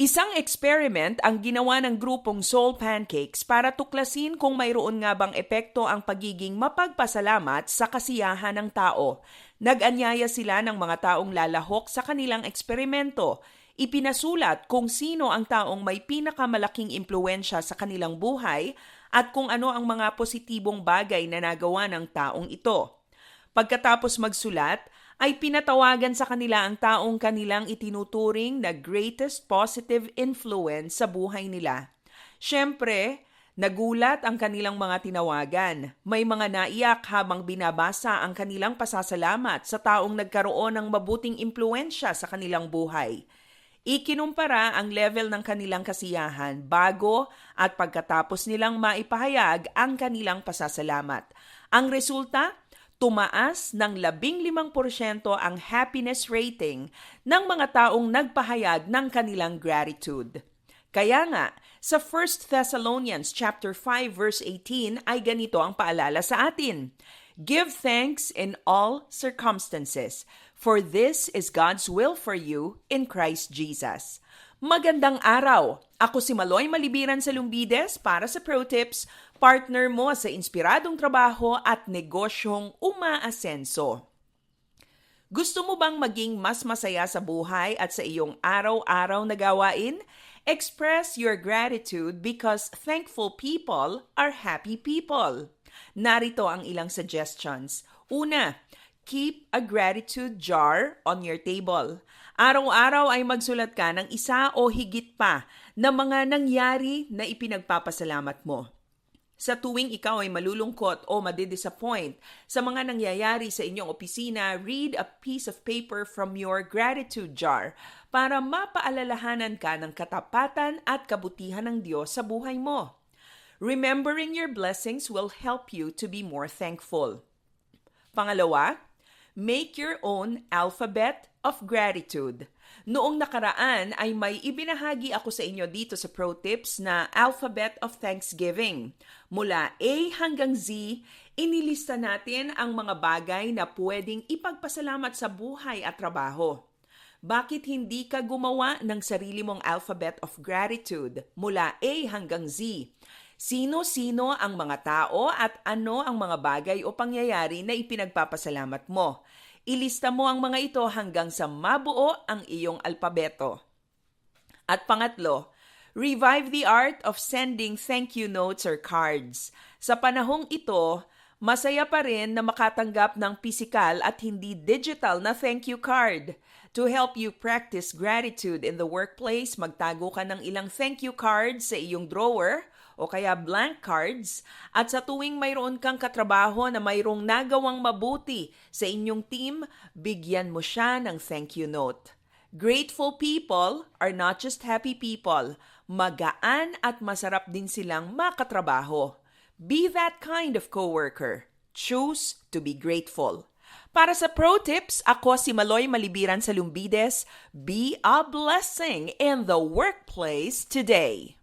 Isang experiment ang ginawa ng grupong Soul Pancakes para tuklasin kung mayroon nga bang epekto ang pagiging mapagpasalamat sa kasiyahan ng tao. Nag-anyaya sila ng mga taong lalahok sa kanilang eksperimento. Ipinasulat kung sino ang taong may pinakamalaking impluensya sa kanilang buhay at kung ano ang mga positibong bagay na nagawa ng taong ito. Pagkatapos magsulat, ay pinatawagan sa kanila ang taong kanilang itinuturing na greatest positive influence sa buhay nila. Siyempre, nagulat ang kanilang mga tinawagan. May mga naiyak habang binabasa ang kanilang pasasalamat sa taong nagkaroon ng mabuting impluensya sa kanilang buhay. Ikinumpara ang level ng kanilang kasiyahan bago at pagkatapos nilang maipahayag ang kanilang pasasalamat. Ang resulta, tumaas ng 15% ang happiness rating ng mga taong nagpahayag ng kanilang gratitude. Kaya nga, sa 1 Thessalonians chapter 5 verse 18 ay ganito ang paalala sa atin. Give thanks in all circumstances, for this is God's will for you in Christ Jesus. Magandang araw! Ako si Maloy Malibiran sa Lumbides para sa ProTips, partner mo sa inspiradong trabaho at negosyong umaasenso. Gusto mo bang maging mas masaya sa buhay at sa iyong araw-araw na gawain? Express your gratitude because thankful people are happy people. Narito ang ilang suggestions. Una, keep a gratitude jar on your table. Araw-araw ay magsulat ka ng isa o higit pa na mga nangyari na ipinagpapasalamat mo. Sa tuwing ikaw ay malulungkot o madidisappoint sa mga nangyayari sa inyong opisina, read a piece of paper from your gratitude jar para mapaalalahanan ka ng katapatan at kabutihan ng Diyos sa buhay mo. Remembering your blessings will help you to be more thankful. Pangalawa, make your own alphabet of gratitude. Noong nakaraan ay may ibinahagi ako sa inyo dito sa ProTips na alphabet of thanksgiving. Mula A hanggang Z, inilista natin ang mga bagay na pwedeng ipagpasalamat sa buhay at trabaho. Bakit hindi ka gumawa ng sarili mong alphabet of gratitude mula A hanggang Z? Sino-sino ang mga tao at ano ang mga bagay o pangyayari na ipinagpapasalamat mo? Ilista mo ang mga ito hanggang sa mabuo ang iyong alpabeto. At pangatlo, revive the art of sending thank you notes or cards. Sa panahong ito, masaya pa rin na makatanggap ng pisikal at hindi digital na thank you card. To help you practice gratitude in the workplace, magtago ka ng ilang thank you cards sa iyong drawer o kaya blank cards, at sa tuwing mayroon kang katrabaho na mayroong nagawang mabuti sa inyong team, bigyan mo siya ng thank you note. Grateful people are not just happy people. Magaan at masarap din silang makatrabaho. Be that kind of coworker. Choose to be grateful. Para sa ProTips, ako si Maloy Malibiran sa Lumbides. Be a blessing in the workplace today.